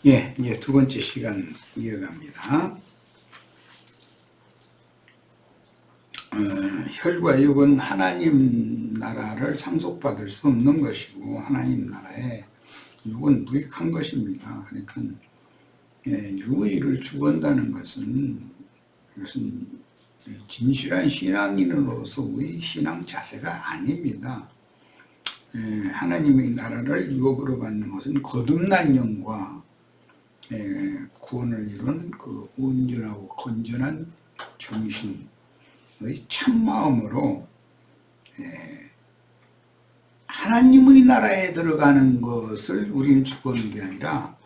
예, 이제 두 번째 시간 이어갑니다. 혈과 육은 하나님 나라를 상속받을 수 없는 것이고 하나님 나라에 육은 무익한 것입니다. 그러니까 육의 일을 죽은다는 것은 이것은 진실한 신앙인으로서의 신앙 자세가 아닙니다. 하나님의 나라를 유업으로 받는 것은 거듭난 영과 구원을 이룬 그 온전하고 건전한 정신의 참마음으로 하나님의 나라에 들어가는 것을 우리는 추구하는 게 아니라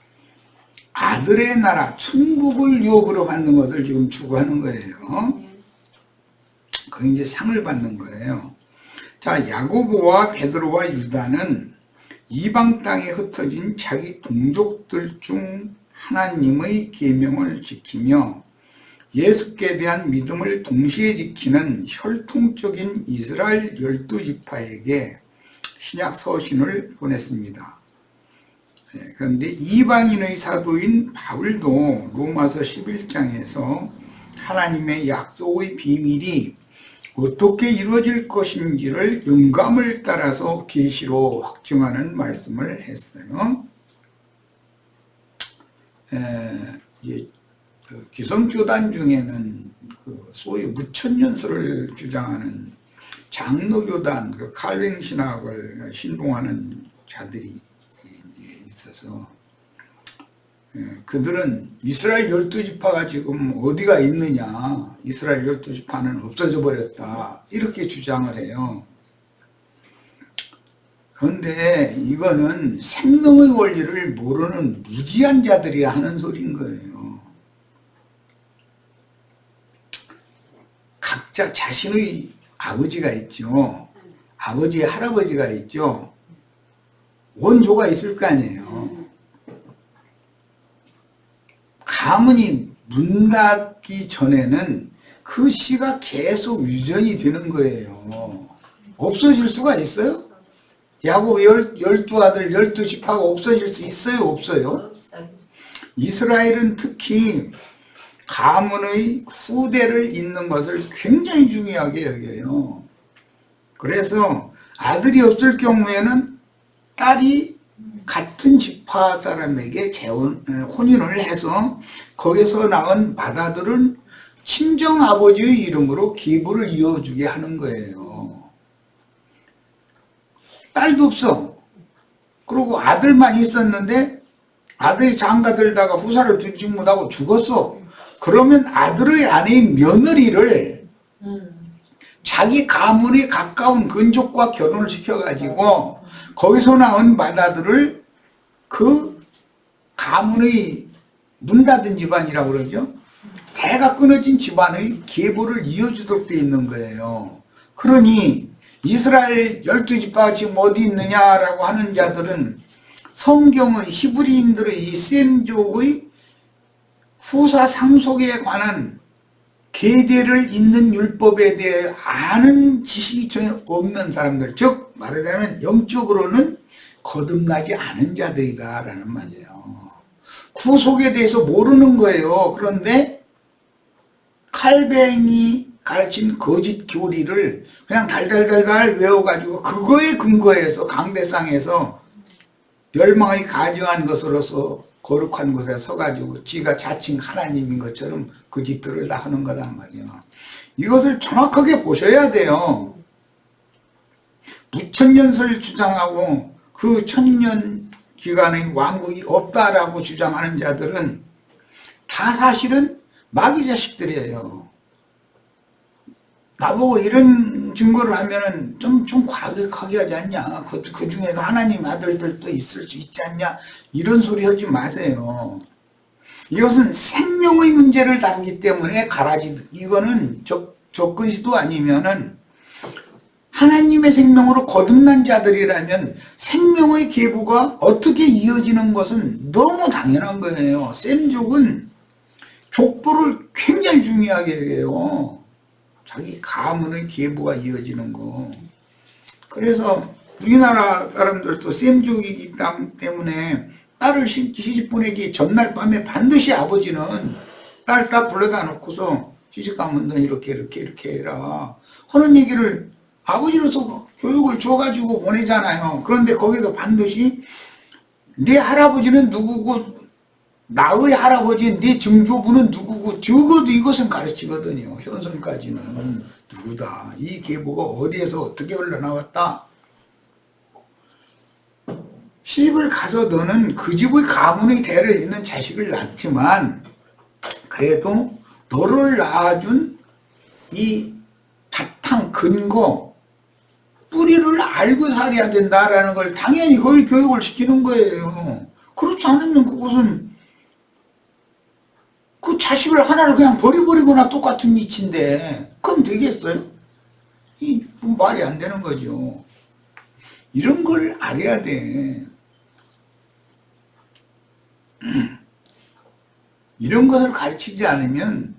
아들의 나라 천국을 유업으로 받는 것을 지금 추구하는 거예요. 그 이제 상을 받는 거예요. 자, 야고보와 베드로와 유다는 이방 땅에 흩어진 자기 동족들 중 하나님의 계명을 지키며 예수께 대한 믿음을 동시에 지키는 혈통적인 이스라엘 12지파에게 신약 서신을 보냈습니다. 그런데 이방인의 사도인 바울도 로마서 11장에서 하나님의 약속의 비밀이 어떻게 이루어질 것인지를 영감을 따라서 계시로 확증하는 말씀을 했어요. 기성교단 중에는 소위 무천년설을 주장하는 장로교단, 칼뱅 신학을 신봉하는 자들이 있어서 그들은 이스라엘 12지파가 지금 어디가 있느냐, 이스라엘 12지파는 없어져 버렸다, 이렇게 주장을 해요. 그런데 이거는 생명의 원리를 모르는 무지한 자들이 하는 소리인 거예요. 각자 자신의 아버지가 있죠. 아버지의 할아버지가 있죠. 원조가 있을 거 아니에요. 가문이 문 닫기 전에는 그 씨가 계속 유전이 되는 거예요. 없어질 수가 있어요? 야곱 12아들 12지파가 없어질 수 있어요? 없어요? 이스라엘은 특히 가문의 후대를 잇는 것을 굉장히 중요하게 여겨요. 그래서 아들이 없을 경우에는 딸이 같은 지파 사람에게 혼인을 해서 거기서 낳은 맏아들은 친정아버지의 이름으로 기부를 이어주게 하는 거예요. 딸도 없어. 그리고 아들만 있었는데 아들이 장가들다가 후사를 두지 못하고 죽었어. 그러면 아들의 아내인 며느리를 자기 가문에 가까운 근족과 결혼을 시켜가지고 거기서 낳은 맏아들을 그 가문의 문 닫은 집안이라고 그러죠. 대가 끊어진 집안의 계보를 이어주도록 되어 있는 거예요. 그러니 이스라엘 12지파가 지금 어디 있느냐라고 하는 자들은 성경의 히브리인들의 이 셈족의 후사 상속에 관한 계대를 잇는 율법에 대해 아는 지식이 전혀 없는 사람들, 즉 말하자면 영적으로는 거듭나지 않은 자들이다라는 말이에요. 구속에 대해서 모르는 거예요. 그런데 칼뱅이 가르친 거짓 교리를 그냥 달달달달 외워가지고 그거에 근거해서 강대상에서 멸망이 가증한 것으로서 거룩한 곳에 서가지고 지가 자칭 하나님인 것처럼 그 짓들을 다 하는 거단 말이에요. 이것을 정확하게 보셔야 돼요. 무천년설 주장하고 그 천년 기간의 왕국이 없다라고 주장하는 자들은 다 사실은 마귀 자식들이에요. 나보고 이런 증거를 하면은 좀 과격하게 하지 않냐. 그 중에도 하나님 아들들도 있을 수 있지 않냐. 이런 소리 하지 마세요. 이것은 생명의 문제를 다루기 때문에 이거는 접근시도 아니면은 하나님의 생명으로 거듭난 자들이라면 생명의 계보가 어떻게 이어지는 것은 너무 당연한 거예요. 셈족은 족보를 굉장히 중요하게 해요. 자기 가문의 계보가 이어지는 거. 그래서 우리나라 사람들도 셈족이기 때문에 딸을 시집 보내기 전날 밤에 반드시 아버지는 딸 딱 불러다 놓고서 시집 가면 너 이렇게 해라 하는 얘기를 아버지로서 교육을 줘가지고 보내잖아요. 그런데 거기서 반드시 네 할아버지는 누구고 나의 할아버지 네 증조부는 누구고 적어도 이것은 가르치거든요. 현선까지는 누구다. 이 계보가 어디에서 어떻게 흘러나왔다. 시집을 가서 너는 그 집의 가문의 대를 잇는 자식을 낳지만 그래도 너를 낳아준 이 바탕 근거 뿌리를 알고 살아야 된다라는 걸 당연히 거의 교육을 시키는 거예요. 그렇지 않으면 그것은 그 자식을 하나를 그냥 버려버리거나 똑같은 이치인데 그럼 되겠어요? 이 말이 안 되는 거죠. 이런 걸 알아야 돼. 이런 것을 가르치지 않으면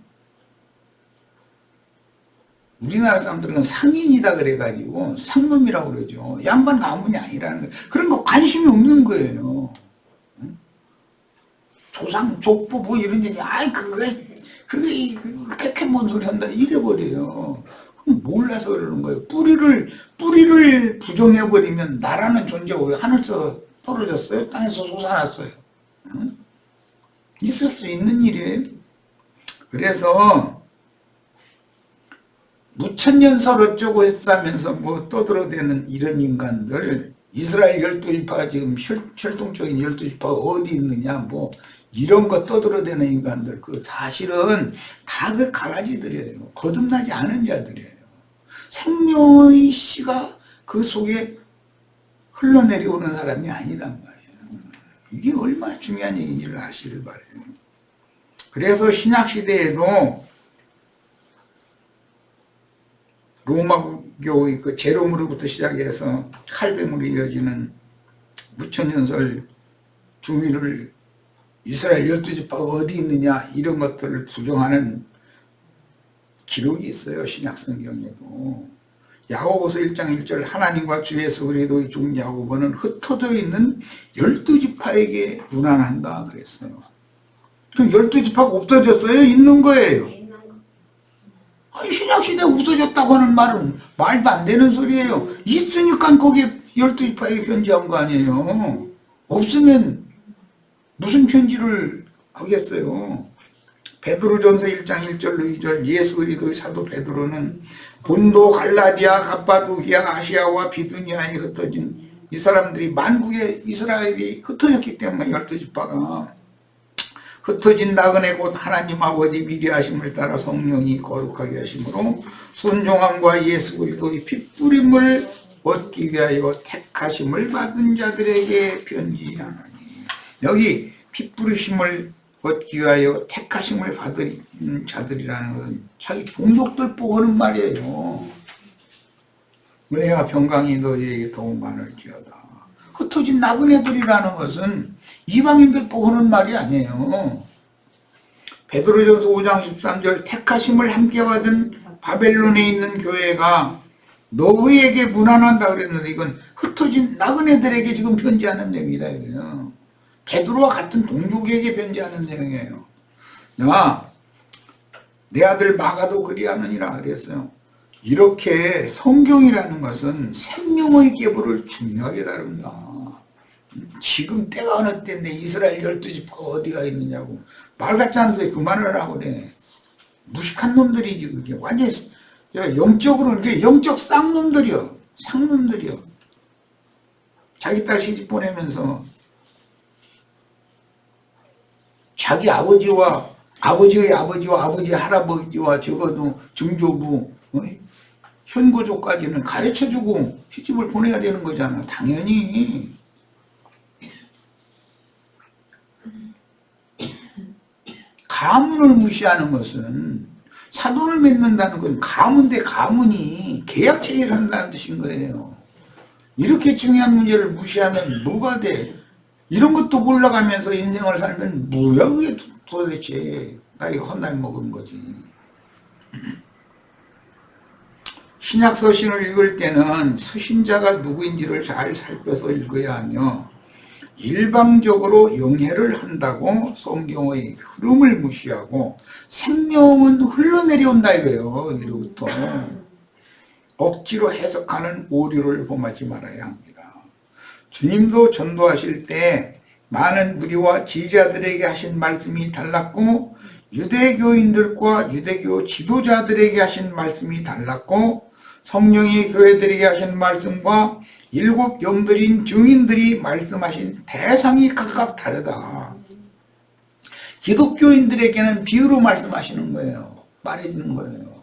우리나라 사람들은 상인이다 그래가지고 상놈이라고 그러죠. 양반 가문이 아니라는 거예요. 그런 거 관심이 없는 거예요. 조상, 족부 뭐 이런 얘기, 아이 그게 그렇게 뭔 소리 한다 이래버려요. 그럼 몰라서 그러는 거예요. 뿌리를 부정해버리면 나라는 존재가 왜 하늘에서 떨어졌어요? 땅에서 솟아났어요. 응? 있을 수 있는 일이에요. 그래서 무천년설 어쩌고 했다면서 뭐 떠들어대는 이런 인간들, 이스라엘 12지파가 지금 혈통적인 12지파가 어디 있느냐 뭐 이런 거 떠들어대는 인간들, 그 사실은 다 그 가라지들이에요. 거듭나지 않은 자들이에요. 생명의 씨가 그 속에 흘러내려오는 사람이 아니단 말이에요. 이게 얼마나 중요한 얘기인지를 아시길 바라요. 그래서 신약시대에도 로마교의 그 제롬으로부터 시작해서 칼뱅으로 이어지는 무천년설 중위를 이스라엘 12지파가 어디 있느냐 이런 것들을 부정하는 기록이 있어요. 신약성경에도. 야고보서 1장 1절 하나님과 주 예수 그리스도의 종 야고보는 흩어져 있는 12지파에게 문안한다 그랬어요. 그럼 12지파가 없어졌어요? 있는 거예요. 아니, 신약시대에 없어졌다고 하는 말은 말도 안 되는 소리예요. 있으니까 거기에 12지파에게 편지한 거 아니에요. 없으면 무슨 편지를 하겠어요. 베드로전서 1장 1절로 2절 예수 그리스도의 사도 베드로는 본도 갈라디아 갑바도기아 아시아와 비두니아에 흩어진 이 사람들이 만국의 이스라엘이 흩어졌기 때문에 12지파가 흩어진 나그네 곧 하나님 아버지 미리하심을 따라 성령이 거룩하게 하심으로 순종함과 예수 그리스도의 핏부림을 얻기 위하여 택하심을 받은 자들에게 편지하나니. 여기 핏부리심을 얻기 위하여 택하심을 받은 자들이라는 건 자기 동족들 보고 하는 말이에요. 은혜와 평강이 너희에게 더욱 많을지어다. 흩어진 나그네들이라는 것은 이방인들 보고 하는 말이 아니에요. 베드로전서 5장 13절 택하심을 함께 받은 바벨론에 있는 교회가 너희에게 문안한다 그랬는데 이건 흩어진 나그네들에게 지금 편지하는 내용이다 이거예요. 베드로와 같은 동족에게 편지하는 내용이에요. 야, 내 아들 마가도 그리하느니라 그랬어요. 이렇게 성경이라는 것은 생명의 계보를 중요하게 다룬다. 지금 때가 어느 때인데 이스라엘 12지파가 어디가 있느냐고 말 같지 않은 소리 그만을 하고 그래. 무식한 놈들이지 그게. 완전히 영적으로 이렇게 영적 쌍놈들이요. 상놈들이요. 자기 딸 시집 보내면서 자기 아버지와 아버지의 아버지와 아버지의 할아버지와 적어도 증조부 현고조까지는 가르쳐주고 시집을 보내야 되는 거잖아. 당연히. 가문을 무시하는 것은 사돈을 맺는다는 건 가문 대 가문이 계약 체계를 한다는 뜻인 거예요. 이렇게 중요한 문제를 무시하면 뭐가 돼? 이런 것도 몰라가면서 인생을 살면 뭐야 그게 도대체. 나 이거 헛날 먹은 거지. 신약 서신을 읽을 때는 서신자가 누구인지를 잘 살펴서 읽어야 하며 일방적으로 영해를 한다고 성경의 흐름을 무시하고 생명은 흘러내려온다 이거예요. 이로부터 억지로 해석하는 오류를 범하지 말아야 합니다. 주님도 전도하실 때 많은 무리와 제자들에게 하신 말씀이 달랐고 유대교인들과 유대교 지도자들에게 하신 말씀이 달랐고 성령이 교회들에게 하신 말씀과 7 영들인 증인들이 말씀하신 대상이 각각 다르다. 기독교인들에게는 비유로 말씀하시는 거예요. 말해주는 거예요.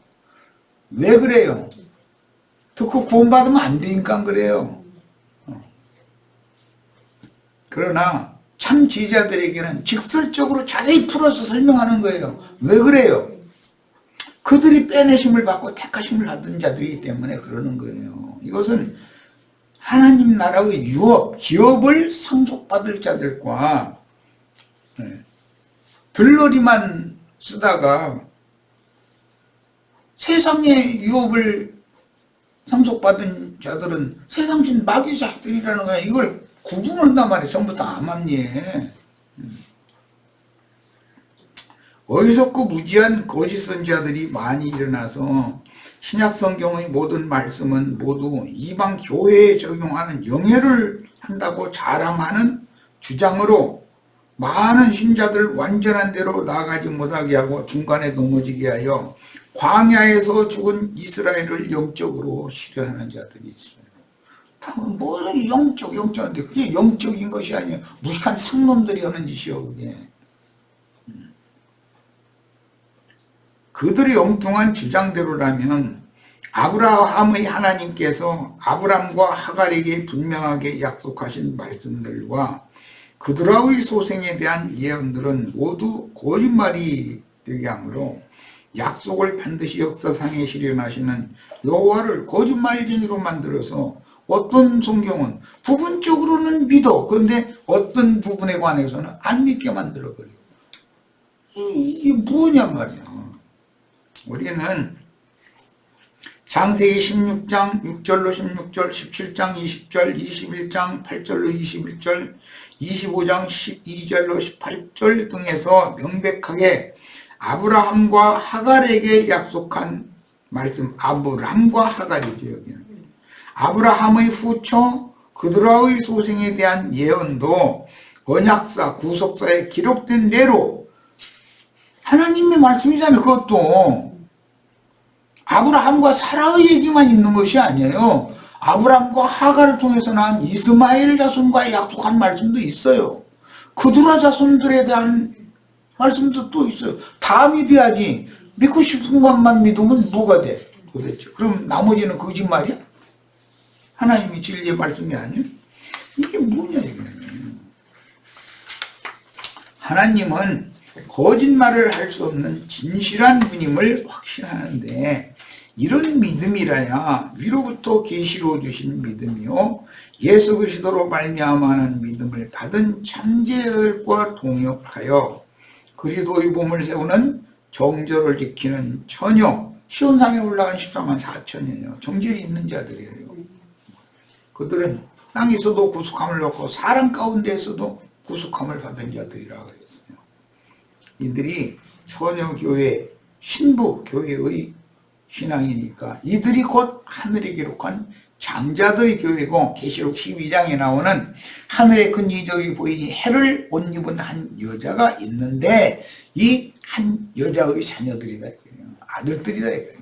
왜 그래요? 듣고 구원받으면 안 되니까 그래요. 그러나 참 제자들에게는 직설적으로 자세히 풀어서 설명하는 거예요. 왜 그래요? 그들이 빼내심을 받고 택하심을 받은 자들이기 때문에 그러는 거예요. 이것은 하나님 나라의 유업, 기업을 상속받을 자들과 들러리만 쓰다가 세상의 유업을 상속받은 자들은 세상신 마귀자들이라는 거야. 이걸 구분한단 말이에요. 전부 다 암암리에. 어리석고 무지한 거짓 선지자들이 많이 일어나서 신약 성경의 모든 말씀은 모두 이방 교회에 적용하는 영예를 한다고 자랑하는 주장으로 많은 신자들 완전한 대로 나아가지 못하게 하고 중간에 넘어지게 하여 광야에서 죽은 이스라엘을 영적으로 실현하는 자들이 있어요. 무슨 영적인데 그게 영적인 것이 아니에요. 무식한 상놈들이 하는 짓이요 그게. 그들의 엉뚱한 주장대로라면 아브라함의 하나님께서 아브람과 하갈에게 분명하게 약속하신 말씀들과 그들의 소생에 대한 예언들은 모두 거짓말이 되게 하므로 약속을 반드시 역사상에 실현하시는 여호와를 거짓말쟁이로 만들어서 어떤 성경은 부분적으로는 믿어. 그런데 어떤 부분에 관해서는 안 믿게 만들어버려. 이게 뭐냐 말이야. 우리는 창세기 16장 6절로 16절, 17장 20절, 21장 8절로 21절, 25장 12절로 18절 등에서 명백하게 아브라함과 하갈에게 약속한 말씀, 아브라함과 하갈이죠. 여기는 아브라함의 후처 그들의 소생에 대한 예언도 언약사 구속사에 기록된 대로 하나님의 말씀이잖아요. 그것도 아브라함과 사라의 얘기만 있는 것이 아니에요. 아브라함과 하갈을 통해서 난 이스마엘 자손과 약속한 말씀도 있어요. 그두라 자손들에 대한 말씀도 또 있어요. 다 믿어야지. 믿고 싶은 것만 믿으면 뭐가 돼 도대체? 그럼 나머지는 거짓말이야? 하나님이 진리의 말씀이 아니에요? 이게 뭐냐 이게. 하나님은 거짓말을 할 수 없는 진실한 분임을 확신하는데 이런 믿음이라야 위로부터 계시로 주신 믿음이요 예수 그리스도로 말미암아는 믿음을 받은 참제들과 동역하여 그리스도의 몸을 세우는 정절을 지키는 처녀 시온산에 올라간 14만 4천이에요. 정절이 있는 자들이에요. 그들은 땅에서도 구속함을 받고 사람 가운데에서도 구속함을 받은 자들이라고 그랬어요. 이들이 처녀교회 신부 교회의 신앙이니까 이들이 곧 하늘에 기록한 장자들의 교회고 계시록 12장에 나오는 하늘의 큰 이적이 보이니 해를 옷 입은 한 여자가 있는데 이 한 여자의 자녀들이다 이거예요. 아들들이다 이거예요.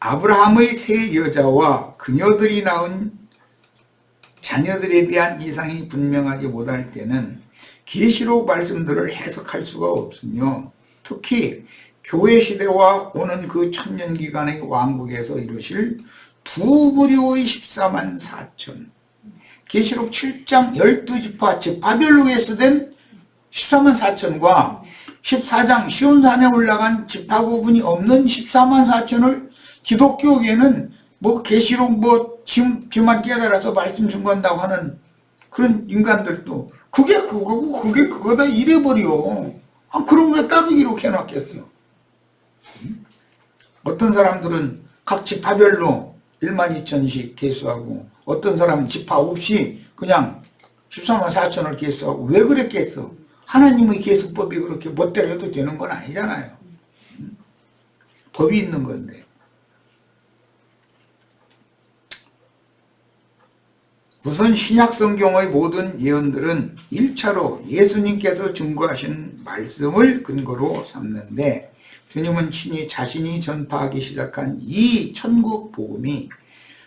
아브라함의 세 여자와 그녀들이 낳은 자녀들에 대한 이상이 분명하지 못할 때는 계시록 말씀들을 해석할 수가 없으며 특히 교회 시대와 오는 그 천년기간의 왕국에서 이루실 두 부류의 14만 4천 계시록 7장 12지파 지파별로 예수된 14만 4천과 14장 시온산에 올라간 지파 구분이 없는 14만 4천을 기독교계는 뭐 계시록 뭐 지만 깨달아서 말씀 증거한다고 하는 그런 인간들도 그게 그거고 그게 그거다 이래버려. 그런 거 따로 기록해 놨겠어. 어떤 사람들은 각 지파별로 12,000씩 개수하고 어떤 사람은 지파 없이 그냥 14만 4천을 계수하고 왜 그랬겠어? 하나님의 계수법이 그렇게 멋대로 해도 되는 건 아니잖아요. 법이 있는 건데. 우선 신약성경의 모든 예언들은 1차로 예수님께서 증거하신 말씀을 근거로 삼는데, 주님은 친히 자신이 전파하기 시작한 이 천국 복음이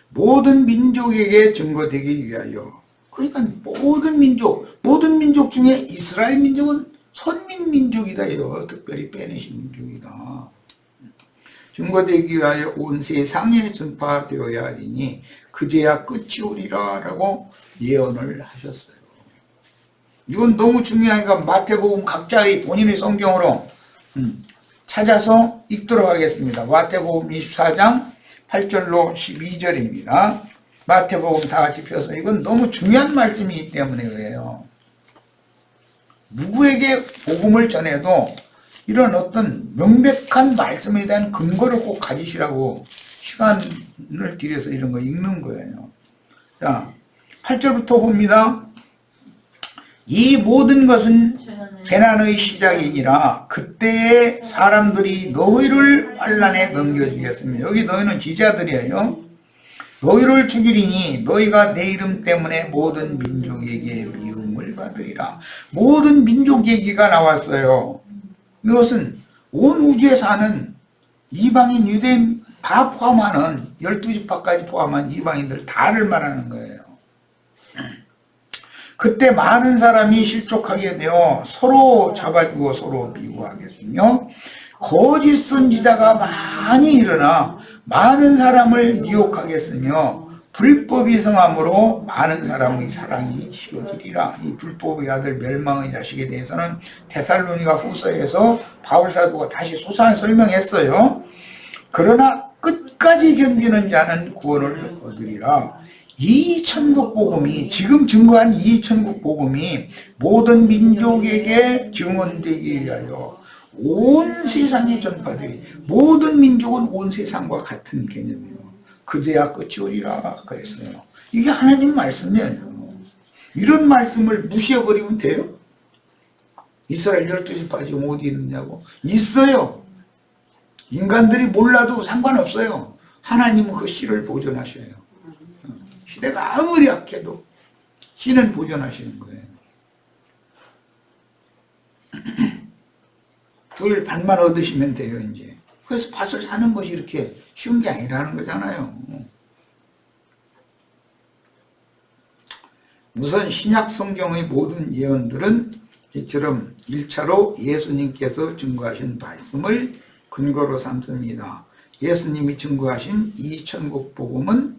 모든 민족에게 증거되기 위하여, 그러니까 모든 민족 중에 이스라엘 민족은 선민 민족이다. 특별히 빼내신 민족이다. 증거되기 위하여 온 세상에 전파되어야 하리니 그제야 끝이 오리라 라고 예언을 하셨어요. 이건 너무 중요하니까 마태복음 각자의 본인의 성경으로 찾아서 읽도록 하겠습니다. 마태복음 24장 8절로 12절입니다. 마태복음 다 같이 펴서, 이건 너무 중요한 말씀이기 때문에 그래요. 누구에게 복음을 전해도 이런 어떤 명백한 말씀에 대한 근거를 꼭 가지시라고 시간을 들여서 이런 거 읽는 거예요. 자, 8절부터 봅니다. 이 모든 것은 재난의 시작이니라. 그때에 사람들이 너희를 환난에 넘겨주겠으며, 여기 너희는 지자들이에요. 너희를 죽이리니 너희가 내 이름 때문에 모든 민족에게 미움을 받으리라. 모든 민족 얘기가 나왔어요. 이것은 온 우주에 사는 이방인, 유대인 다 포함하는 12지파까지 포함한 이방인들 다를 말하는 거예요. 그때 많은 사람이 실족하게 되어 서로 잡아주고 서로 미워하겠으며, 거짓 선지자가 많이 일어나 많은 사람을 미혹하겠으며, 불법이 성함으로 많은 사람의 사랑이 식어지리라. 이 불법의 아들 멸망의 자식에 대해서는 데살로니가 후서에서 바울사도가 다시 소상히 설명했어요. 그러나 끝까지 견디는 자는 구원을 얻으리라. 이 천국 복음이, 지금 증거한 이 천국 복음이 모든 민족에게 증언되기 위하여 온 세상에 전파되리. 모든 민족은 온 세상과 같은 개념이에요. 그제야 끝이 오리라 그랬어요. 이게 하나님 말씀이에요. 이런 말씀을 무시해버리면 돼요? 이스라엘 12지파 지금 어디 있느냐고? 있어요. 인간들이 몰라도 상관없어요. 하나님은 그 씨를 보존하셔요. 시대가 아무리 악해도 씨는 보존하시는 거예요. 둘 반만 얻으시면 돼요, 이제. 그래서 밭을 사는 것이 이렇게 쉬운 게 아니라는 거잖아요. 우선 신약 성경의 모든 예언들은 이처럼 1차로 예수님께서 증거하신 말씀을 근거로 삼습니다. 예수님이 증거하신 이 천국 복음은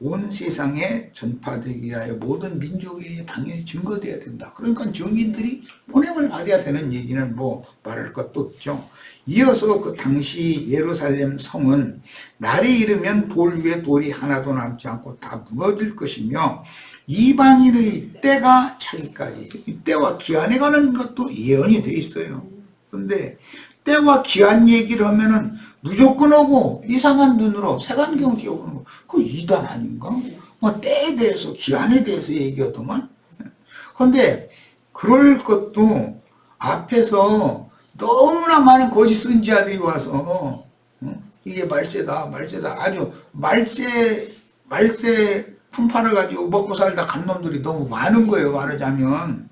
온 세상에 전파되기 위하여 모든 민족에 당연히 증거되어야 된다. 그러니까 증인들이 보냄을 받아야 되는 얘기는 뭐 말할 것도 없죠. 이어서 그 당시 예루살렘 성은 날이 이르면 돌 위에 돌이 하나도 남지 않고 다 무너질 것이며, 이방인의 때가 차기까지, 이 때와 기한에 관한 것도 예언이 돼 있어요. 그런데 때와 기한 얘기를 하면은 무조건 하고 이상한 눈으로 색안경 끼고 그러는 거, 그거 이단 아닌가? 뭐 때에 대해서, 기한에 대해서 얘기하더만. 그런데 그럴 것도 앞에서 너무나 많은 거짓 선지자들이 와서 이게 말세다 아주 말세 품팔을 가지고 먹고 살다 간 놈들이 너무 많은 거예요. 말하자면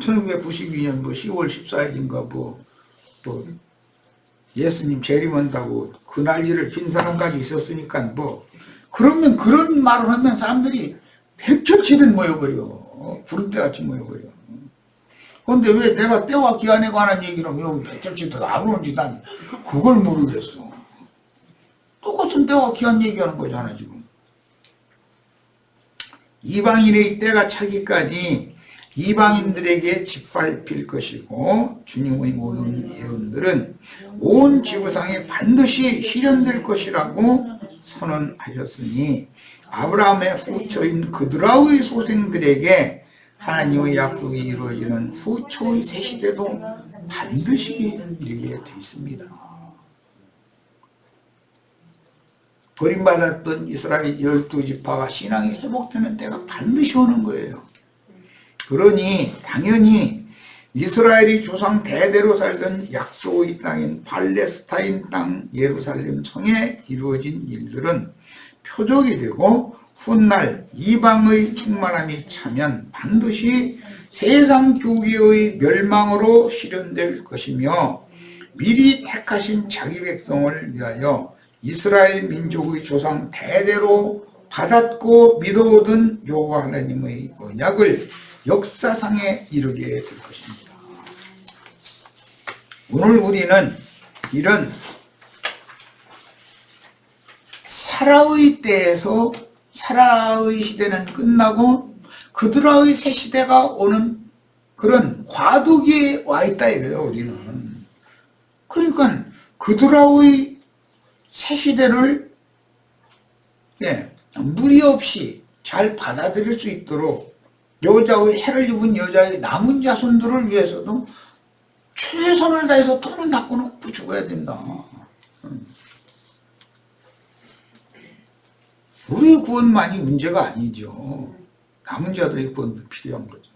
1992년 뭐 10월 14일인가 뭐 예수님 재림한다고 그 난리를 빈 사람까지 있었으니까 뭐, 그러면 그런 말을 하면 사람들이 백철치듯 모여버려. 구름대같이 모여버려. 그런데 왜 내가 때와 기한에 관한 얘기를 하면 백철치듯 안 오는지 난 그걸 모르겠어. 똑같은 때와 기한 얘기하는 거잖아 지금. 이방인의 때가 차기까지 이방인들에게 짓밟힐 것이고, 주님의 모든 예언들은 온 지구상에 반드시 실현될 것이라고 선언하셨으니, 아브라함의 후처인 그드라의 소생들에게 하나님의 약속이 이루어지는 후초의 새 시대도 반드시 이르게 돼 있습니다. 버림받았던 이스라엘 12지파가 신앙이 회복되는 때가 반드시 오는 거예요. 그러니 당연히 이스라엘이 조상 대대로 살던 약속의 땅인 팔레스타인 땅 예루살렘 성에 이루어진 일들은 표적이 되고 훗날 이방의 충만함이 차면 반드시 세상 교계의 멸망으로 실현될 것이며 미리 택하신 자기 백성을 위하여 이스라엘 민족의 조상 대대로 받았고 믿어오던 여호와 하나님의 언약을 역사상에 이르게 될 것입니다. 오늘 우리는 이런 사라의 때에서 사라의 시대는 끝나고 그드라의 새 시대가 오는 그런 과도기에 와 있다 이거예요. 우리는. 그러니까 그드라의 새 시대를 무리 없이 잘 받아들일 수 있도록 여자의 해를 입은 여자의 남은 자손들을 위해서도 최선을 다해서 돈은 닦아놓고 죽어야 된다. 우리의 구원만이 문제가 아니죠. 남은 자들의 구원도 필요한 거죠.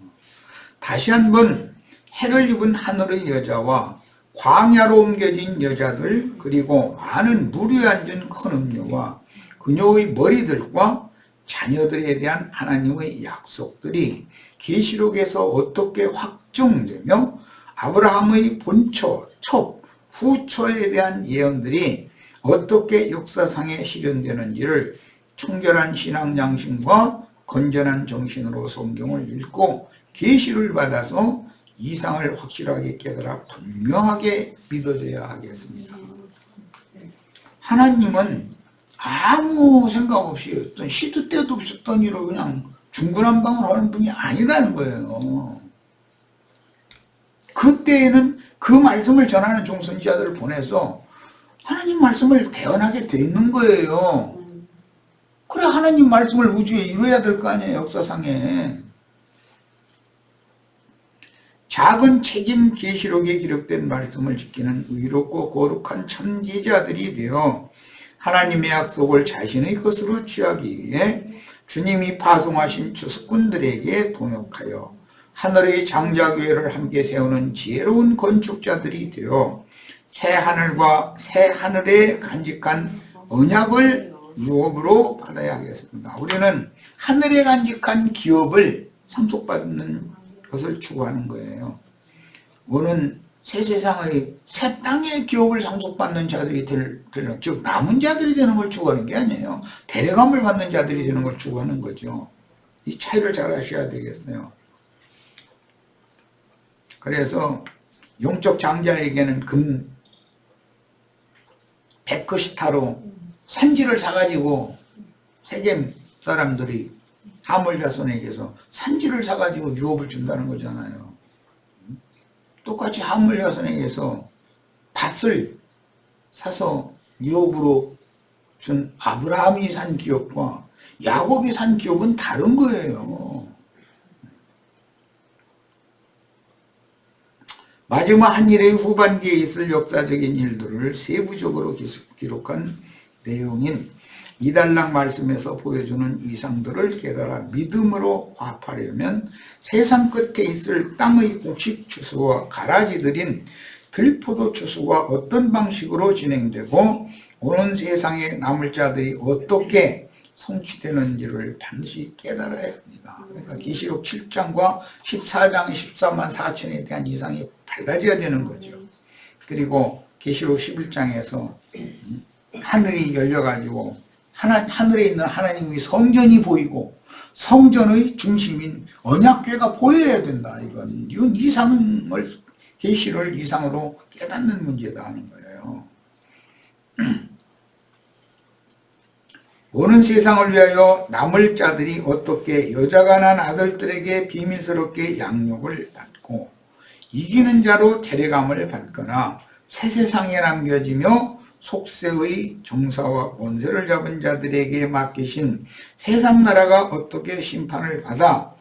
다시 한번 해를 입은 하늘의 여자와 광야로 옮겨진 여자들 그리고 많은 물에 앉은 큰 음녀와 그녀의 머리들과 자녀들에 대한 하나님의 약속들이 계시록에서 어떻게 확정되며 아브라함의 본처, 첩, 후처에 대한 예언들이 어떻게 역사상에 실현되는지를 청결한 신앙 양심과 건전한 정신으로 성경을 읽고 계시를 받아서 이상을 확실하게 깨달아 분명하게 믿어줘야 하겠습니다. 하나님은 아무 생각 없이 어떤 시도 때도 없었던 일을 그냥 중구난방을 하는 분이 아니라는 거예요. 그때에는 그 말씀을 전하는 종선지자들을 보내서 하나님 말씀을 대언하게 돼 있는 거예요. 그래 하나님 말씀을 우주에 이루어야 될 거 아니에요. 역사상에. 작은 책인 계시록에 기록된 말씀을 지키는 의롭고 거룩한 천지자들이 되어 하나님의 약속을 자신의 것으로 취하기 위해 주님이 파송하신 주수꾼들에게 동역하여 하늘의 장자교회를 함께 세우는 지혜로운 건축자들이 되어 새 하늘과 새 하늘에 간직한 언약을 유업으로 받아야 하겠습니다. 우리는 하늘에 간직한 기업을 상속받는 것을 추구하는 거예요. 오는 새 세상의 새 땅의 기업을 상속받는 자들이 즉 남은 자들이 되는 걸 추구하는 게 아니에요. 대례감을 받는 자들이 되는 걸 추구하는 거죠. 이 차이를 잘 아셔야 되겠어요. 그래서 영적 장자에게는 금 100커시타로 산지를 사가지고 세겜 사람들이 하물 자손에게서 산지를 사가지고 유업을 준다는 거잖아요. 똑같이 하물 자손에게서 밭을 사서 유업으로 준 아브라함이 산 기업과 야곱이 산 기업은 다른 거예요. 마지막 한 일의 후반기에 있을 역사적인 일들을 세부적으로 기록한 내용인 이달락 말씀에서 보여주는 이상들을 깨달아 믿음으로 화합하려면 세상 끝에 있을 땅의 곡식 추수와 가라지들인 들포도 추수가 어떤 방식으로 진행되고 오는 세상에 남을 자들이 어떻게 성취되는지를 반드시 깨달아야 합니다. 그러니까 계시록 7장과 14장의 14만 4천에 대한 이상이 밝아져야 되는 거죠. 그리고 계시록 11장에서 하늘이 열려가지고 하늘에 있는 하나님의 성전이 보이고 성전의 중심인 언약궤가 보여야 된다. 이건 이상을 계시를 이상으로 깨닫는 문제다 하는 거예요. 오는 세상을 위하여 남을 자들이 어떻게 여자가 난 아들들에게 비밀스럽게 양육을 받고 이기는 자로 대례감을 받거나 새 세상에 남겨지며 속세의 정사와 권세를 잡은 자들에게 맡기신 세상 나라가 어떻게 심판을 받아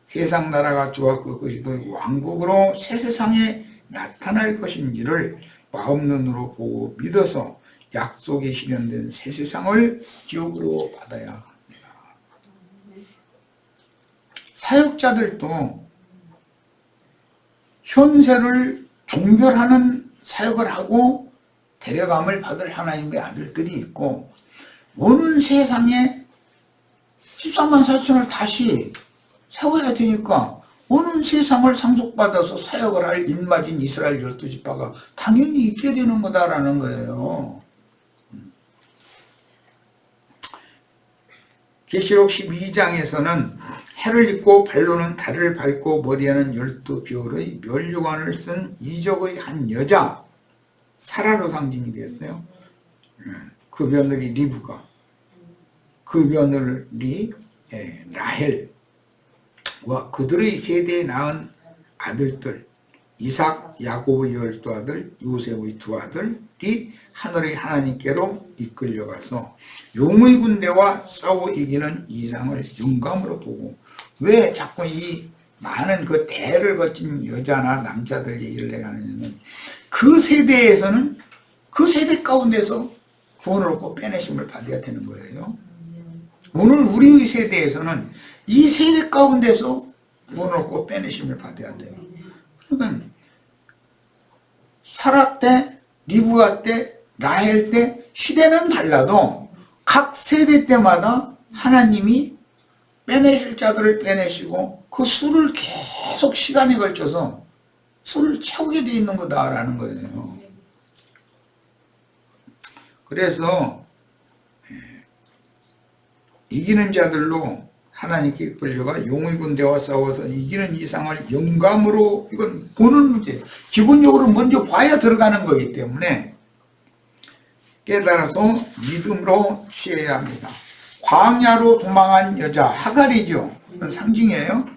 세상 나라가 주와 그 그리스도의 왕국으로 새 세상에 나타날 것인지를 마음 눈으로 보고 믿어서 약속이 실현된 새 세상을 기업으로 받아야 합니다. 사역자들도 현세를 종결하는 사역을 하고 데려감을 받을 하나님의 아들들이 있고, 오는 세상에 14만 4천을 다시 세워야 되니까 오는 세상을 상속받아서 사역을 할 입맞은 이스라엘 12지파가 당연히 있게 되는 거다라는 거예요. 계시록 12장에서는 해를 입고 발로는 달을 밟고 머리에는 12별 면류관을 쓴 이적의 한 여자, 사라로 상징이 됐어요. 그 며느리 리브가, 그 며느리 라헬과 그들의 세대에 낳은 아들들, 이삭, 야곱의 12아들, 요셉의 2아들이 하늘의 하나님께로 이끌려가서 용의 군대와 싸워 이기는 이상을 영감으로 보고, 왜 자꾸 이 많은 그 대를 거친 여자나 남자들 얘기를 내가 하느냐면, 그 세대에서는 그 세대 가운데서 구원을 얻고 빼내심을 받아야 되는 거예요. 오늘 우리의 세대에서는 이 세대 가운데서 구원을 얻고 빼내심을 받아야 돼요. 그러니까 사라 때, 리브가 때, 라헬 때 시대는 달라도 각 세대 때마다 하나님이 빼내실 자들을 빼내시고 그 수를 계속 시간에 걸쳐서 수를 채우게 되어 있는 거다라는 거예요. 그래서 이기는 자들로 하나님께 이끌려가 용의 군대와 싸워서 이기는 이상을 영감으로, 이건 보는 문제, 기본적으로 먼저 봐야 들어가는 거기 때문에 깨달아서 믿음으로 취해야 합니다. 광야로 도망한 여자 하갈이죠. 이건 상징이에요.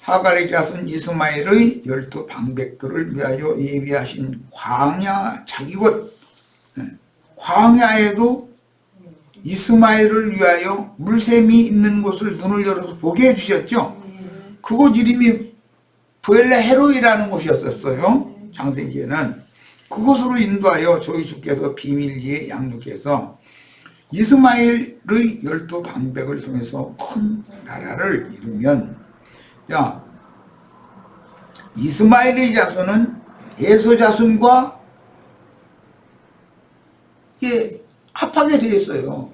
하갈의 자손 이스마엘의 12방백들을 위하여 예비하신 광야, 자기 곳 광야에도 이스마엘을 위하여 물샘이 있는 곳을 눈을 열어서 보게 해주셨죠. 그곳 이름이 브엘레헤로이라는 곳이었어요. 창세기에는. 그곳으로 인도하여 저희 주께서 비밀리에 양육해서 이스마엘의 12방백을 통해서 큰 나라를 이루면, 야, 이스마엘의 자손은 에서 자손과 이게 합하게 되어 있어요.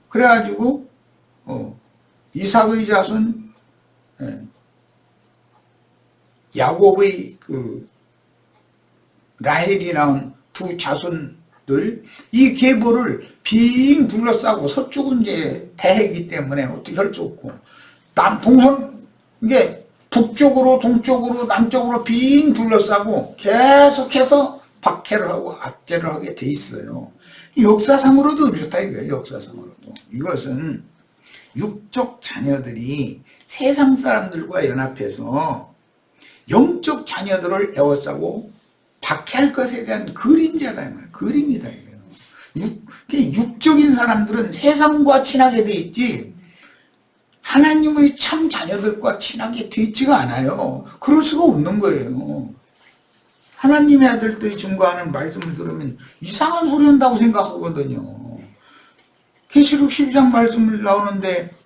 그래가지고 이삭의 자손, 야곱의 그 라헬이 낳은 2 자손들, 이 계보를 빙 둘러싸고, 서쪽은 이제 대해이기 때문에 어떻게 할 수 없고, 이게 북쪽으로 동쪽으로 남쪽으로 빙 둘러싸고 계속해서 박해를 하고 압제를 하게 돼 있어요. 역사상으로도 그렇다 이거예요. 역사상으로도. 이것은 육적 자녀들이 세상 사람들과 연합해서 영적 자녀들을 에워싸고 박해할 것에 대한 그림자다, 그림이다 이거예요. 육적인 사람들은 세상과 친하게 돼 있지 하나님의 참 자녀들과 친하게 돼 있지가 않아요. 그럴 수가 없는 거예요. 하나님의 아들들이 증거하는 말씀을 들으면 이상한 소리 한다고 생각하거든요. 계시록 12장 말씀을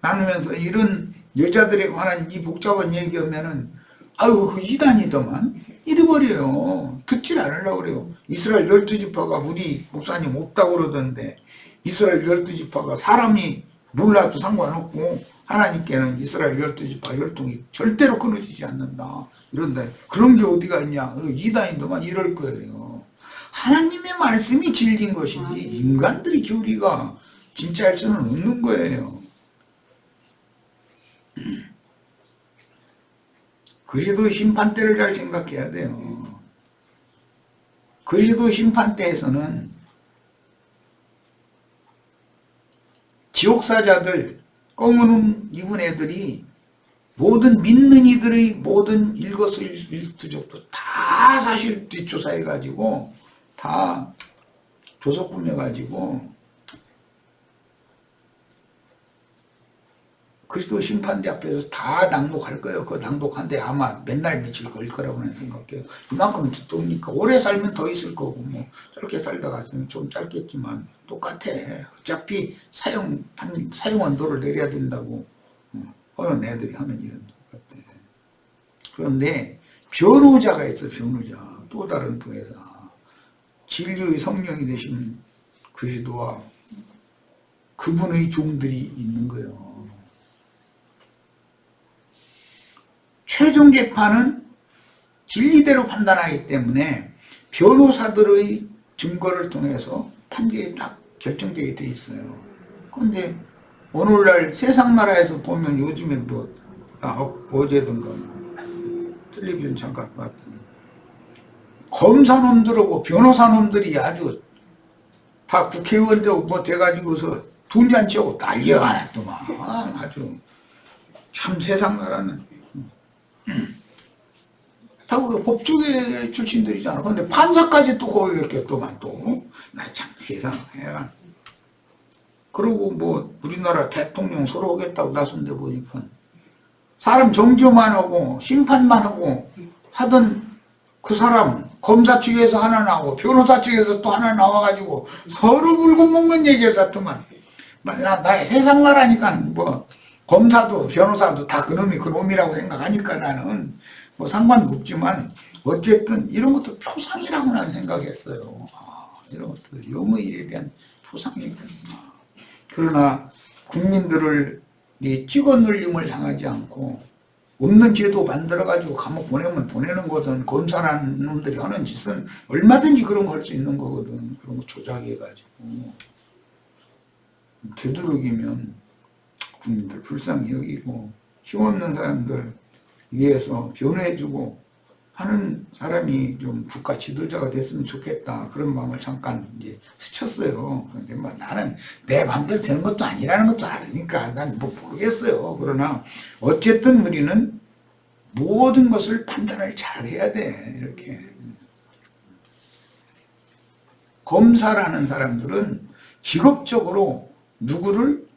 나누면서 이런 여자들에 관한 이 복잡한 얘기하면은 아유 그 이단이더만 잃어버려요. 듣질 않으려고 그래요. 이스라엘 12지파가 우리 목사님 없다고 그러던데, 이스라엘 12지파가 사람이 몰라도 상관없고 하나님께는 이스라엘 12지파 혈통이 절대로 끊어지지 않는다 이런다. 그런 게 어디가 있냐, 이단이더만 이럴 거예요. 하나님의 말씀이 진리인 것이지 인간들이 교리가 진짜일 수는 없는 거예요. 그리도 심판대를 잘 생각해야 돼요. 그리도 심판대에서는 지옥사자들, 검은 입은 애들이 모든 믿는 이들의 모든 일거수일투족도 다 사실 뒷조사해가지고 다 조석구매가지고 그리스도 심판대 앞에서 다 낭독할 거예요. 그 낭독한데 아마 맨날 며칠 걸릴 거라고 는 생각해요. 이만큼은 죽도니까 오래 살면 더 있을 거고 뭐 짧게 살다 갔으면 좀 짧겠지만 똑같아. 어차피 사용 원도를 내려야 된다고 어느 애들이 하는 일은 똑같아. 그런데 변호자가 있어. 변호자. 또 다른 부회사. 진리의 성령이 되신 그리스도와 그분의 종들이 있는 거예요. 최종 재판은 진리대로 판단하기 때문에 변호사들의 증거를 통해서 판결이 딱 결정되게 돼 있어요. 그런데 오늘날 세상 나라에서 보면 요즘에 뭐 어제든가 텔레비전 잠깐 봤더니 검사놈들하고 변호사놈들이 아주 다 국회의원도 뭐 돼가지고서 돈잔치하고 난리가 났더만. 아주 참 세상 나라는 다 그 법조계 출신들이잖아. 근데 판사까지 또 거기 있겠더만 또. 나 참 세상 해가. 그리고 뭐 우리나라 대통령 서로 오겠다고 나선데 보니까 사람 정죄만 하고 심판만 하고 하던 그 사람 검사 측에서 하나 나오고 변호사 측에서 또 하나 나와가지고 서로 물고 먹는 얘기였었더만. 나의 세상 나라니까 뭐 검사도 변호사도 다 그놈이라고 생각하니까 나는 뭐 상관없지만 어쨌든 이런 것도 표상이라고 나는 생각했어요. 이런 것도 영의 일에 대한 표상이구나. 그러나 국민들을 찍어 눌림을 당하지 않고 없는 제도 만들어가지고 감옥 보내면 보내는 거든 검사라는 놈들이 하는 짓은 얼마든지 그런 거 할 수 있는 거거든. 그런 거 조작해가지고 되도록이면 국민들 불쌍히 여기고 힘없는 사람들 위해서 변호해주고 하는 사람이 좀 국가 지도자가 됐으면 좋겠다. 그런 마음을 잠깐 이제 스쳤어요. 그런데 뭐 나는 내 마음대로 되는 것도 아니라는 것도 알으니까 난 뭐 모르겠어요. 그러나 어쨌든 우리는 모든 것을 판단을 잘 해야 돼. 이렇게. 검사라는 사람들은 직업적으로 누구를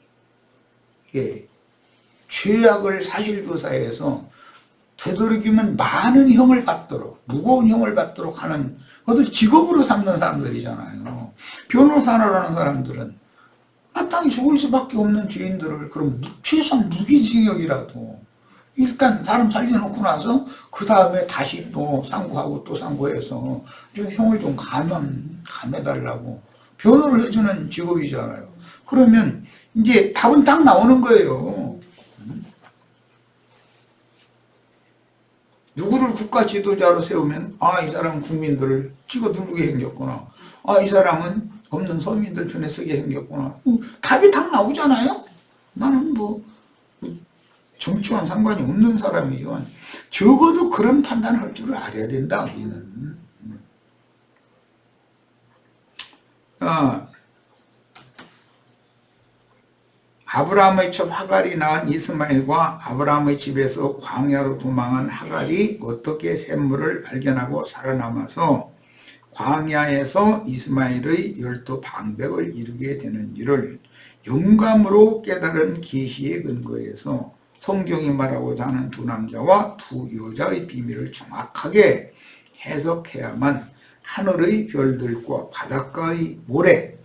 죄악을 사실조사해서 되도록이면 많은 형을 받도록 무거운 형을 받도록 하는 것을 직업으로 삼는 사람들이잖아요. 변호사라는 사람들은 마땅히 죽을 수밖에 없는 죄인들을 그럼 최소한 무기징역이라도 일단 사람 살려놓고 나서 그 다음에 다시 또 상고하고 또 상고해서 좀 형을 좀 감해달라고 변호를 해주는 직업이잖아요. 그러면 이제 답은 딱 나오는 거예요. 누구를 국가 지도자로 세우면 이 사람은 국민들을 찍어 누르게 생겼구나. 이 사람은 없는 서민들 편에 서게 생겼구나. 답이 딱 나오잖아요. 나는 뭐 정치와는 상관이 없는 사람이지만 적어도 그런 판단을 할 줄을 알아야 된다. 우리는. 아브라함의 첩 하갈이 낳은 이스마엘과 아브라함의 집에서 광야로 도망한 하갈이 어떻게 샘물을 발견하고 살아남아서 광야에서 이스마엘의 12방백을 이루게 되는지를 영감으로 깨달은 계시의 근거에서 성경이 말하고자 하는 두 남자와 두 여자의 비밀을 정확하게 해석해야만 하늘의 별들과 바닷가의 모래,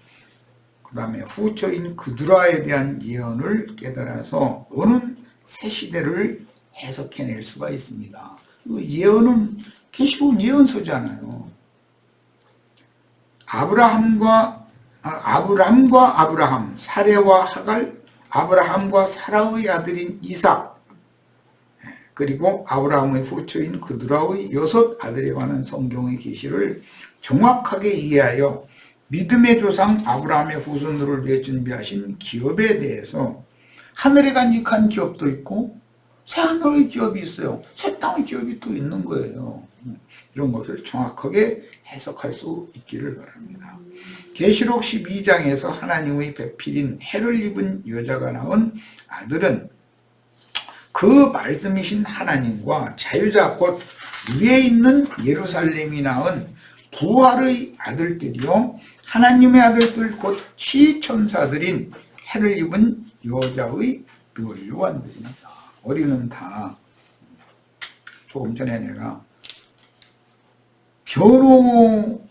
그 다음에 후처인 그드라에 대한 예언을 깨달아서 오는 새 시대를 해석해낼 수가 있습니다. 예언은 계시록 예언서잖아요. 아브라함과 아브라함, 사레와 하갈, 아브라함과 사라의 아들인 이삭, 그리고 아브라함의 후처인 그드라의 6 아들에 관한 성경의 계시를 정확하게 이해하여 믿음의 조상 아브라함의 후손들을 위해 준비하신 기업에 대해서 하늘에 간직한 기업도 있고 새하늘의 기업이 있어요. 새 땅의 기업이 또 있는 거예요. 이런 것을 정확하게 해석할 수 있기를 바랍니다. 계시록 12장에서 하나님의 배필인 해를 입은 여자가 낳은 아들은 그 말씀이신 하나님과 자유자 곧 위에 있는 예루살렘이 낳은 부활의 아들들이요 하나님의 아들들 곧 시천사들인 해를 입은 여자의 묘관들입니다. 우리는 다 조금 전에 내가 변호자이신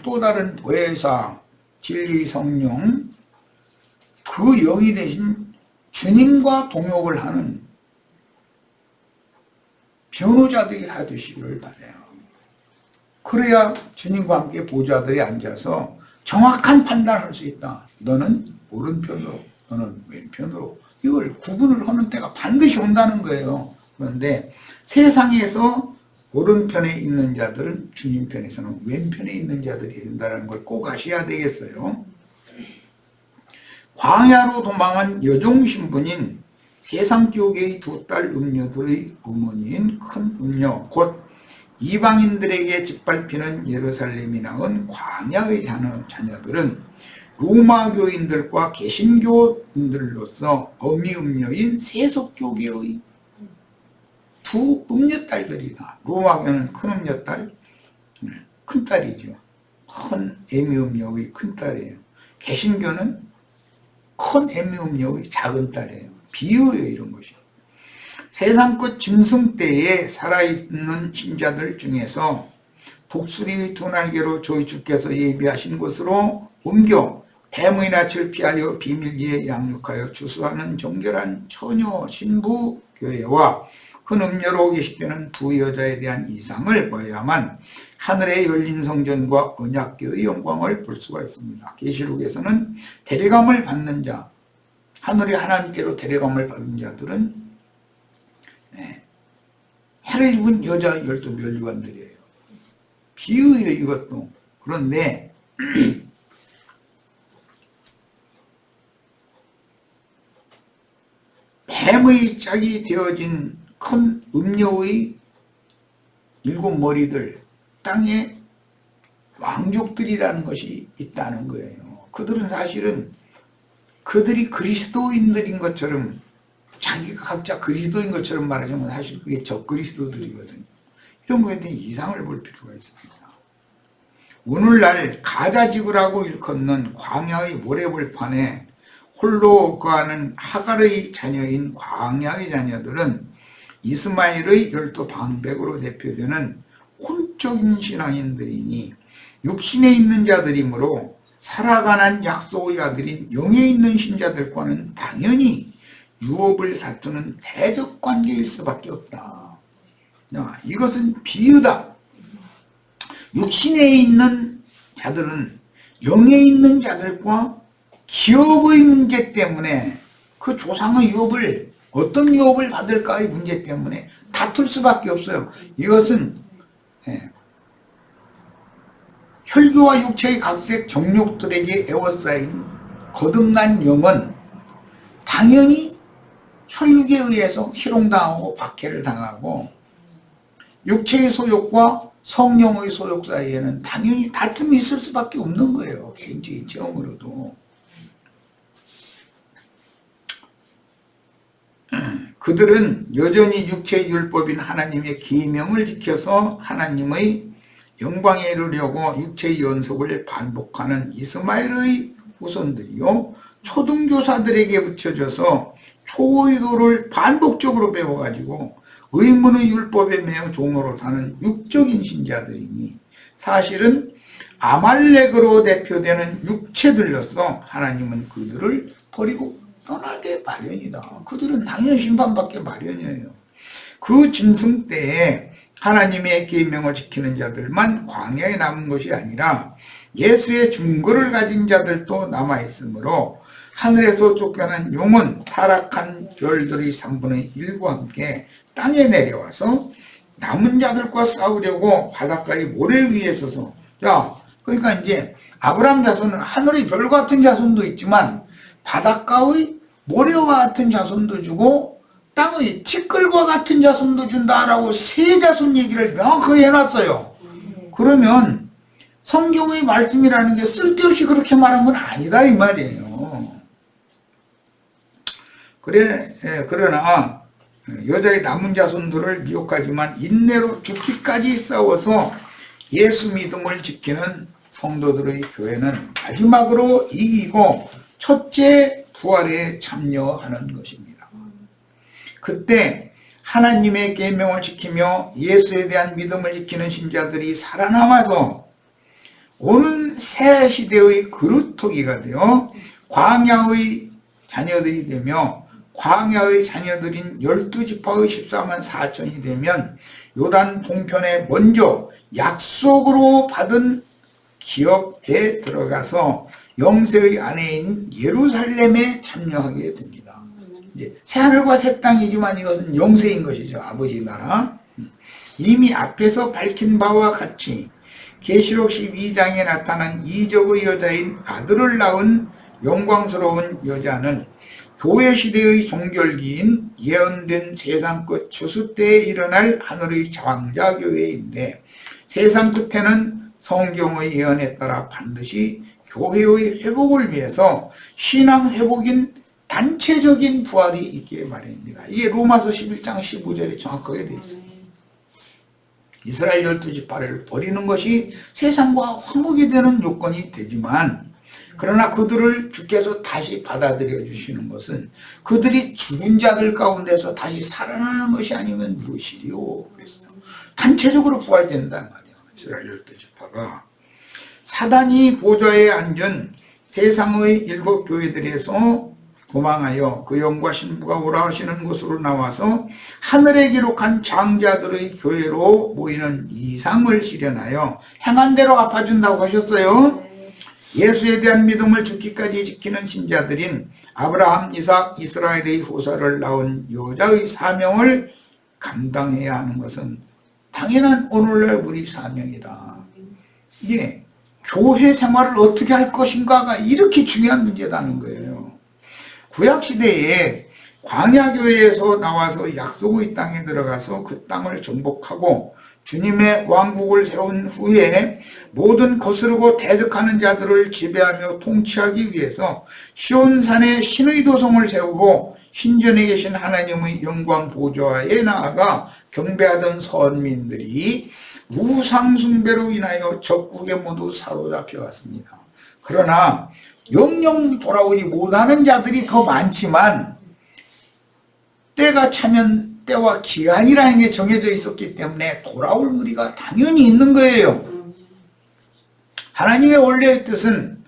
또 다른 보혜사 진리 성령 그 영이 되신 주님과 동역을 하는 변호자들이 다 되시기를 바라요. 그래야 주님과 함께 보좌들이 앉아서 정확한 판단을 할 수 있다. 너는 오른편으로 너는 왼편으로 이걸 구분을 하는 때가 반드시 온다는 거예요. 그런데 세상에서 오른편에 있는 자들은 주님 편에서는 왼편에 있는 자들이 된다는 걸 꼭 아셔야 되겠어요. 광야로 도망한 여종 신분인 세상 교계의 두 딸 음녀들의 어머니인 큰 음녀 곧 이방인들에게 짓밟히는 예루살렘이 낳은 광야의 자녀들은 로마 교인들과 개신교인들로서 어미음녀인 세속교계의 두 음녀딸들이다. 로마교는 큰 음녀딸, 큰딸이죠. 큰 애미음녀의 큰딸이에요. 개신교는 큰 애미음녀의 작은딸이에요. 비유예요, 이런 것이. 세상 끝 짐승 때에 살아있는 신자들 중에서 독수리의 두 날개로 저희 주께서 예비하신 곳으로 옮겨 뱀의 낯을 피하여 비밀리에 양육하여 주수하는 정결한 처녀 신부 교회와 큰 음녀로 계시되는 두 여자에 대한 이상을 봐야만 하늘의 열린 성전과 언약궤의 영광을 볼 수가 있습니다. 계시록에서는 데려감을 받는 자, 하늘의 하나님께로 데려감을 받은 자들은 해를 입은 여자 12멸류관들이에요. 비유예요, 이것도. 그런데 뱀의 짝이 되어진 큰 음녀의 7머리들, 땅에 왕족들이라는 것이 있다는 거예요. 그들은 사실은 그들이 그리스도인들인 것처럼 자기가 각자 그리스도인 것처럼 말하자면 사실 그게 적그리스도들이거든요. 이런 거에 대해 이상을 볼 필요가 있습니다. 오늘날 가자지구라고 일컫는 광야의 모래벌판에 홀로 거하는 하갈의 자녀인 광야의 자녀들은 이스마엘의 12방백으로 대표되는 혼적인 신앙인들이니 육신에 있는 자들이므로 살아가는 약속의 아들인 영에 있는 신자들과는 당연히 유업을 다투는 대적관계일 수밖에 없다. 이것은 비유다. 육신에 있는 자들은 영에 있는 자들과 기업의 문제 때문에 그 조상의 유업을 어떤 유업을 받을까의 문제 때문에 다툴 수밖에 없어요. 이것은 혈교와 육체의 각색 정욕들에게 에워싸인 거듭난 영은 당연히 혈육에 의해서 희롱당하고 박해를 당하고 육체의 소욕과 성령의 소욕 사이에는 당연히 다툼이 있을 수밖에 없는 거예요. 개인적인 체험으로도. 그들은 여전히 육체의 율법인 하나님의 계명을 지켜서 하나님의 영광에 이르려고 육체의 연속을 반복하는 이스마엘의 후손들이요 초등교사들에게 붙여져서 초의도를 반복적으로 배워가지고 의문의 율법에 매여 종으로 사는 육적인 신자들이니 사실은 아말렉으로 대표되는 육체들로서 하나님은 그들을 버리고 떠나게 마련이다. 그들은 당연히 심판받게 마련이에요. 그 짐승 때에 하나님의 계명을 지키는 자들만 광야에 남은 것이 아니라 예수의 증거를 가진 자들도 남아있으므로 하늘에서 쫓겨난 용은 타락한 별들의 3분의 1과 함께 땅에 내려와서 남은 자들과 싸우려고 바닷가의 모래 위에 서서 그러니까 이제 아브라함 자손은 하늘의 별 같은 자손도 있지만 바닷가의 모래와 같은 자손도 주고 땅의 티끌과 같은 자손도 준다라고 세 자손 얘기를 명확하게 해놨어요. 그러면 성경의 말씀이라는 게 쓸데없이 그렇게 말한 건 아니다 이 말이에요. 그러나 여자의 남은 자손들을 미혹하지만 인내로 죽기까지 싸워서 예수 믿음을 지키는 성도들의 교회는 마지막으로 이기고 첫째 부활에 참여하는 것입니다. 그때 하나님의 계명을 지키며 예수에 대한 믿음을 지키는 신자들이 살아남아서 오는 새 시대의 그루터기가 되어 광야의 자녀들이 되며 광야의 자녀들인 12지파의 14만 4천이 되면 요단 동편에 먼저 약속으로 받은 기업에 들어가서 영세의 아내인 예루살렘에 참여하게 됩니다. 이제 새하늘과 새 땅이지만 이것은 영세인 것이죠. 아버지 나라. 이미 앞에서 밝힌 바와 같이 계시록 12장에 나타난 이적의 여자인 아들을 낳은 영광스러운 여자는 교회 시대의 종결기인 예언된 세상 끝 추수 때에 일어날 하늘의 왕자 교회인데, 세상 끝에는 성경의 예언에 따라 반드시 교회의 회복을 위해서 신앙 회복인 단체적인 부활이 있기에 마련입니다. 이게 로마서 11장 15절에 정확하게 되어 있습니다. 이스라엘 12지파를 버리는 것이 세상과 화목이 되는 요건이 되지만, 그러나 그들을 주께서 다시 받아들여 주시는 것은 그들이 죽은 자들 가운데서 다시 살아나는 것이 아니면 무엇이리요? 그랬어요. 단체적으로 부활된단 말이에요. 이스라엘 12지파가. 사단이 보좌에 앉은 세상의 7교회들에서 도망하여 그 영과 신부가 오라 하시는 곳으로 나와서 하늘에 기록한 장자들의 교회로 모이는 이상을 실현하여 행한 대로 갚아준다고 하셨어요. 예수에 대한 믿음을 죽기까지 지키는 신자들인 아브라함, 이삭, 이스라엘의 후사를 낳은 여자의 사명을 감당해야 하는 것은 당연한 오늘날 우리 사명이다. 이게 교회 생활을 어떻게 할 것인가가 이렇게 중요한 문제라는 거예요. 구약시대에 광야교회에서 나와서 약속의 땅에 들어가서 그 땅을 정복하고 주님의 왕국을 세운 후에 모든 거스르고 대적하는 자들을 지배하며 통치하기 위해서 시온산에 신의 도성을 세우고 신전에 계신 하나님의 영광 보좌에 나아가 경배하던 선민들이 우상 숭배로 인하여 적국에 모두 사로잡혀갔습니다. 그러나 영영 돌아오지 못하는 자들이 더 많지만 때가 차면 때와 기한이라는 게 정해져 있었기 때문에 돌아올 무리가 당연히 있는 거예요. 하나님의 원래의 뜻은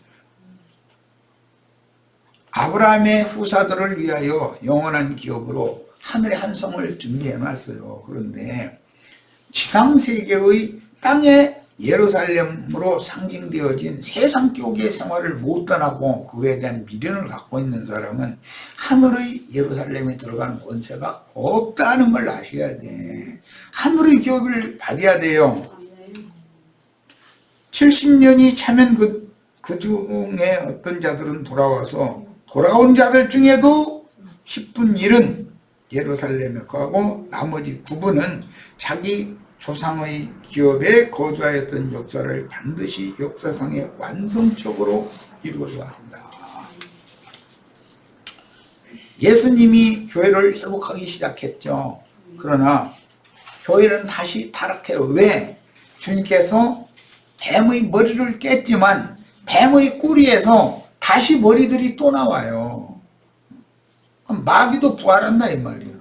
아브라함의 후사들을 위하여 영원한 기업으로 하늘의 한 성을 준비해 놨어요. 그런데 지상세계의 땅의 예루살렘으로 상징되어진 세상 교계 생활을 못 떠나고 그에 대한 미련을 갖고 있는 사람은 하늘의 예루살렘에 들어가는 권세가 없다는 걸 아셔야 돼. 하늘의 기업을 받아야 돼요. 70년이 차면 그 중에 어떤 자들은 돌아와서 돌아온 자들 중에도 10분 1은 예루살렘에 가고 나머지 9분은 자기 조상의 기업에 거주하였던 역사를 반드시 역사상에 완성적으로 이루어야 한다. 예수님이 교회를 회복하기 시작했죠. 그러나 교회는 다시 타락해요. 왜? 주님께서 뱀의 머리를 깼지만 뱀의 꼬리에서 다시 머리들이 또 나와요. 마귀도 부활한다 이 말이에요.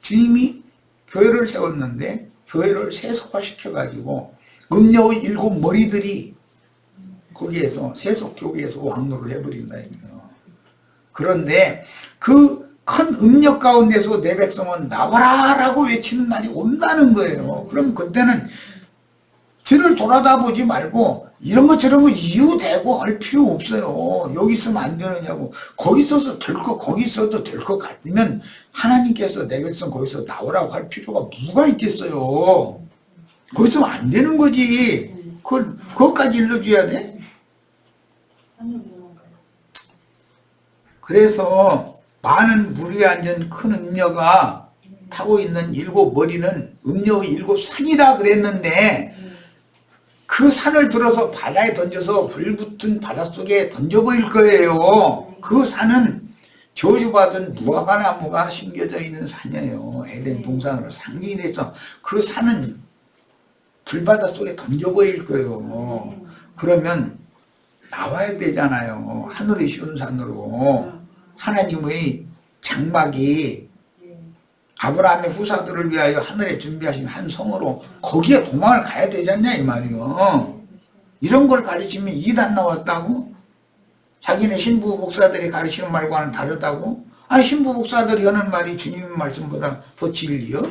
주님이 교회를 세웠는데 교회를 세속화시켜가지고 음녀의 7 머리들이 거기에서 세속교회에서 왕노를 해버린다 이거예요. 그런데 그 큰 음력 가운데서 내 백성은 나와라 라고 외치는 날이 온다는 거예요. 그럼 그때는 뒤를 돌아다 보지 말고 이런 거 저런 거 이유대고 할 필요 없어요. 여기 있으면 안 되느냐고. 거기 있어서 될 거 거기 있어도 될 것 같으면 하나님께서 내 백성 거기서 나오라고 할 필요가 뭐가 있겠어요. 거기 있으면 안 되는 거지. 그것까지 일러줘야 돼. 그래서 많은 물에 앉은 큰 음녀가 타고 있는 7 머리는 음녀의 7 산이다 그랬는데 그 산을 들어서 바다에 던져서 불붙은 바닷속에 던져버릴 거예요. 그 산은 저주받은 무화과 나무가 심겨져 있는 산이에요. 에덴 동산으로 상징이 돼서 그 산은 불바다 속에 던져버릴 거예요. 그러면 나와야 되잖아요. 하늘이 쉬운 산으로. 하나님의 장막이 아브라함의 후사들을 위하여 하늘에 준비하신 한 성으로 거기에 도망을 가야 되지 않냐 이 말이요. 이런 걸 가르치면 이단 나왔다고? 자기네 신부 목사들이 가르치는 말과는 다르다고? 신부 목사들이 하는 말이 주님의 말씀보다 더 진리요?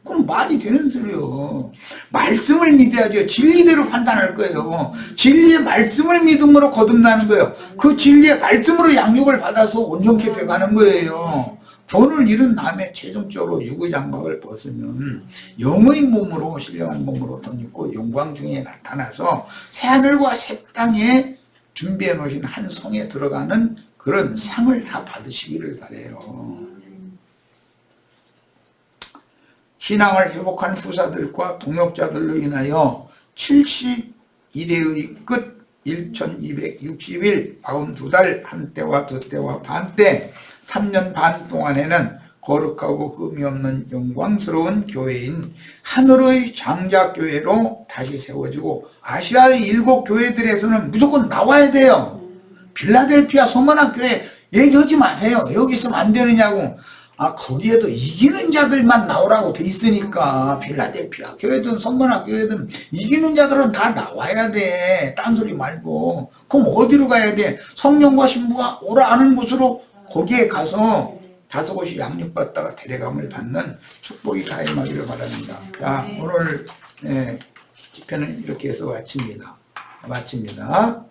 그럼 말이 되는 소리요. 말씀을 믿어야죠. 진리대로 판단할 거예요. 진리의 말씀을 믿음으로 거듭나는 거예요. 그 진리의 말씀으로 양육을 받아서 온전케 돼가는 거예요. 돈을 잃은 다음에 최종적으로 유구장막을 벗으면 영의 몸으로, 신령한 몸으로 돈 입고 영광 중에 나타나서 새하늘과 새 땅에 준비해 놓으신 한 성에 들어가는 그런 상을 다 받으시기를 바라요. 신앙을 회복한 후사들과 동역자들로 인하여 71회의 끝 1260일 42달 한때와 두때와 반때 3년 반 동안에는 거룩하고 흠이 없는 영광스러운 교회인 하늘의 장작교회로 다시 세워지고 아시아의 7교회들에서는 무조건 나와야 돼요. 빌라델피아 서머나 교회 얘기하지 마세요. 여기 있으면 안 되느냐고. 거기에도 이기는 자들만 나오라고 돼 있으니까 빌라델피아 교회든 서머나 교회든 이기는 자들은 다 나와야 돼. 딴소리 말고. 그럼 어디로 가야 돼? 성령과 신부가 오라 하는 곳으로 거기에 가서 5곳이 양육받다가 데려감을 받는 축복이 가임하기를 바랍니다. 자, 오늘 집회는 이렇게 해서 마칩니다.